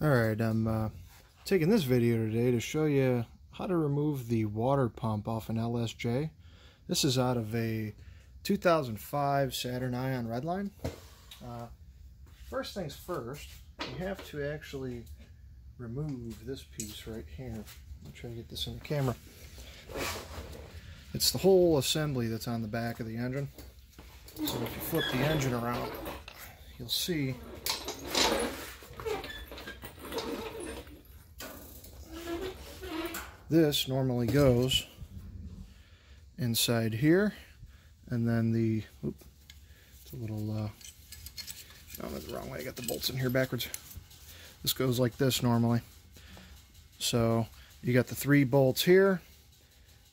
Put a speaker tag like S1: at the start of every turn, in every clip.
S1: Alright, I'm taking this video today to show you how to remove the water pump off an LSJ. This is out of a 2005 Saturn Ion Redline. First things first, you have to actually remove this piece right here. I'll try to get this in the camera. It's the whole assembly that's on the back of the engine. So if you flip the engine around, you'll see this normally goes inside here, and then it's a little, no, that's the wrong way. I got the bolts in here backwards. This goes like this normally. So you got the 3 bolts here,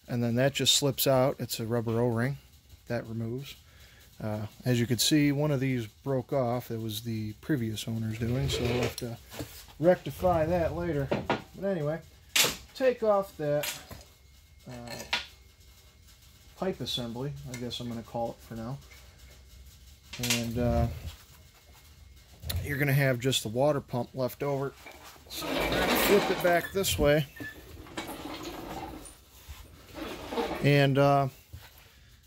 S1: and then that just slips out. It's a rubber O-ring that removes. As you can see, one of these broke off. It was the previous owner's doing, so I'll have to rectify that later. But anyway, take off that pipe assembly, I guess I'm going to call it for now. And you're going to have just the water pump left over. So I'm going to flip it back this way. And,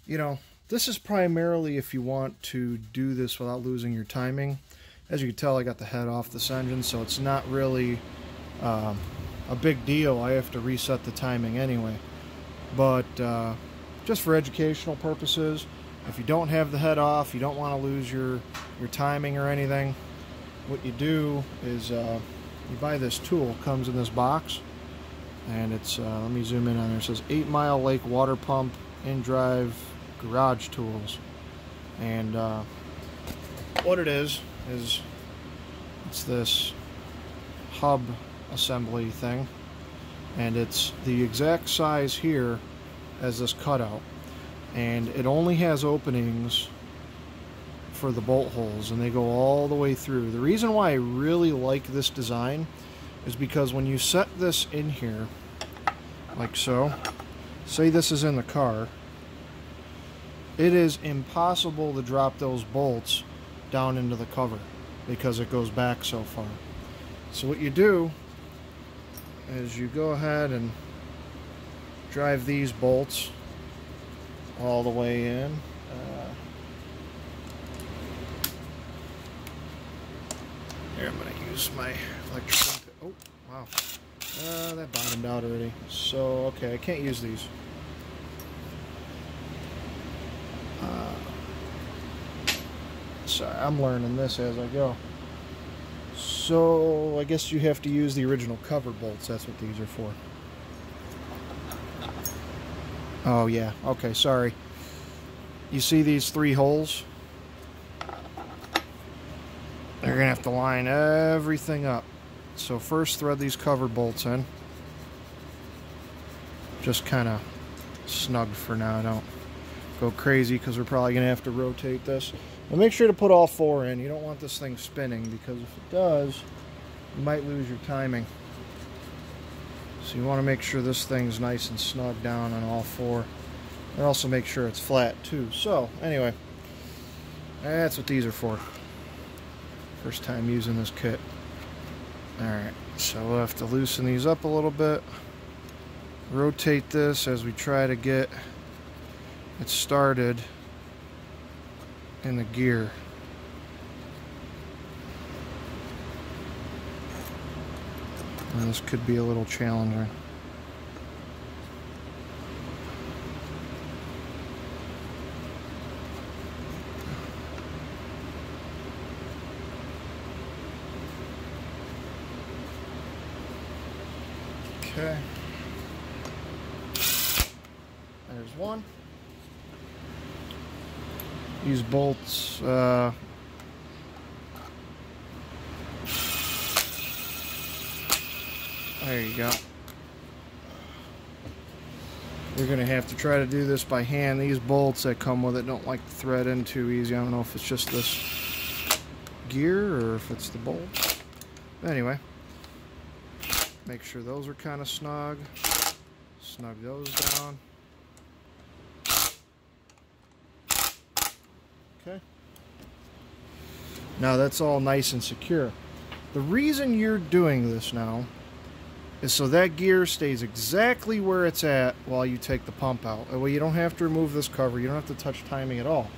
S1: you know, this is primarily if you want to do this without losing your timing. As you can tell, I got the head off this engine, so it's not really a big deal. I have to reset the timing anyway. But just for educational purposes, if you don't have the head off, you don't want to lose your timing or anything, what you do is you buy this tool. It comes in this box, and it's, let me zoom in on there. It says 8 Mile Lake Water Pump in Drive Garage Tools. And what it is it's this hub assembly thing, and it's the exact size here as this cutout, and it only has openings for the bolt holes, and they go all the way through. The reason why I really like this design is because when you set this in here like so, say this is in the car, it is impossible to drop those bolts down into the cover because it goes back so far. So what you do is you go ahead and drive these bolts all the way in. Here, I'm going to use my electric. Oh, wow. That bottomed out already. So, okay, I can't use these. Sorry, I'm learning this as I go. So I guess you have to use the original cover bolts. That's what these are for. Oh yeah, okay, sorry. You see these 3 holes? You're gonna have to line everything up. So first thread these cover bolts in. Just kind of snug for now. Don't go crazy because we're probably gonna have to rotate this. And make sure to put all 4 in. You don't want this thing spinning, because if it does, you might lose your timing. So you want to make sure this thing's nice and snug down on all 4. And also make sure it's flat too. So anyway, that's what these are for. First time using this kit. Alright, so we'll have to loosen these up a little bit. Rotate this as we try to get it started in the gear. And this could be a little challenging. Okay. There's one. These bolts, there you go. You're going to have to try to do this by hand. These bolts that come with it don't like to thread in too easy. I don't know if it's just this gear or if it's the bolt. But anyway, make sure those are kind of snug. Snug those down. Okay. Now that's all nice and secure. The reason you're doing this now is so that gear stays exactly where it's at while you take the pump out. That way you don't have to remove this cover. You don't have to touch timing at all.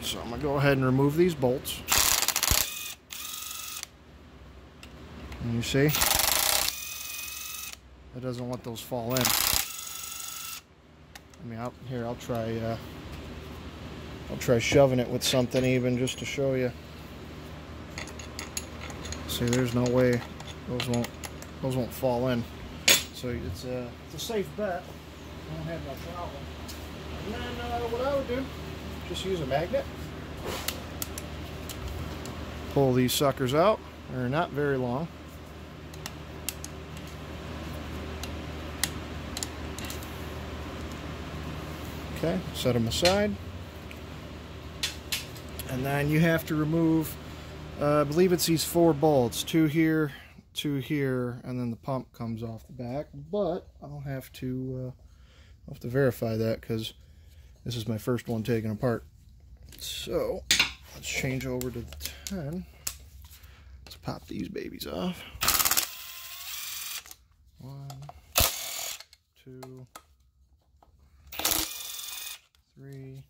S1: So I'm going to go ahead and remove these bolts. And you see? It doesn't let those fall in. I mean, I'll try shoving it with something even just to show you. See, there's no way those won't fall in. So it's a safe bet. I don't have no problem. And then what I would do, just use a magnet. Pull these suckers out. They're not very long. Okay, set them aside. And then you have to remove, I believe it's these 4 bolts. 2 here, 2 here, and then the pump comes off the back. But I'll have to verify that because this is my first one taken apart. So let's change over to the 10. Let's pop these babies off. 1, 2, 3.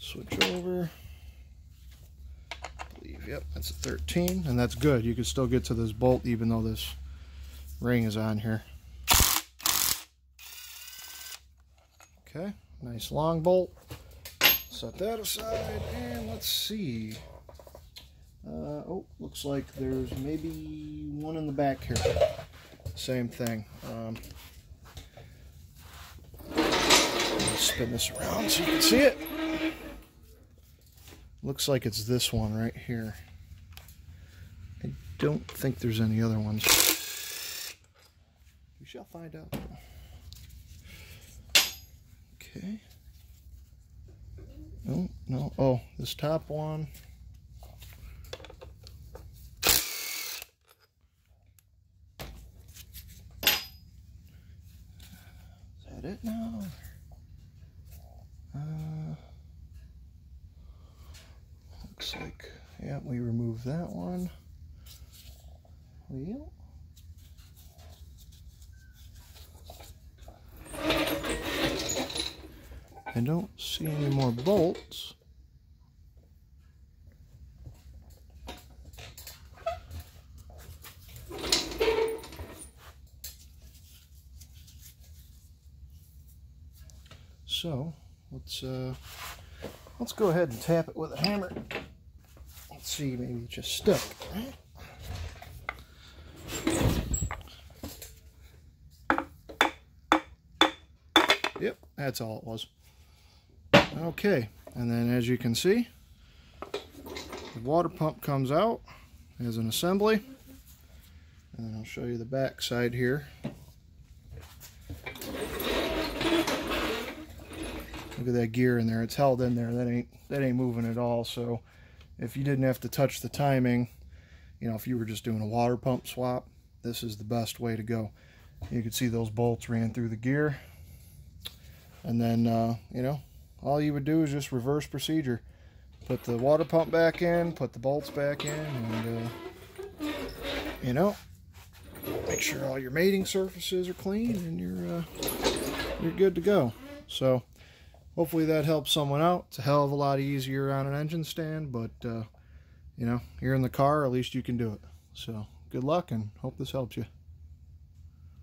S1: Switch over. I believe, yep, that's a 13, and that's good. You can still get to this bolt even though this ring is on here. Okay, nice long bolt. Set that aside, and let's see. Oh, looks like there's maybe one in the back here. Same thing. Spin this around so you can see it. Looks like it's this one right here. I don't think there's any other ones. We shall find out. Okay. No, no. Oh, this top one. Is that it now? Looks like, yeah, we removed that one. Wheel. I don't see any more bolts. So let's go ahead and tap it with a hammer. Let's see, maybe it just stuck. Right? Yep, that's all it was. Okay, and then as you can see, the water pump comes out as an assembly, and then I'll show you the back side here. Look at that gear in there. It's held in there. That ain't moving at all. So if you didn't have to touch the timing, you know, if you were just doing a water pump swap, this is the best way to go. You can see those bolts ran through the gear. And then, you know, all you would do is just reverse procedure. Put the water pump back in, put the bolts back in, and, you know, make sure all your mating surfaces are clean, and you're good to go. So hopefully that helps someone out. It's a hell of a lot easier on an engine stand, but, you know, you're in the car, at least you can do it. So good luck, and hope this helps you.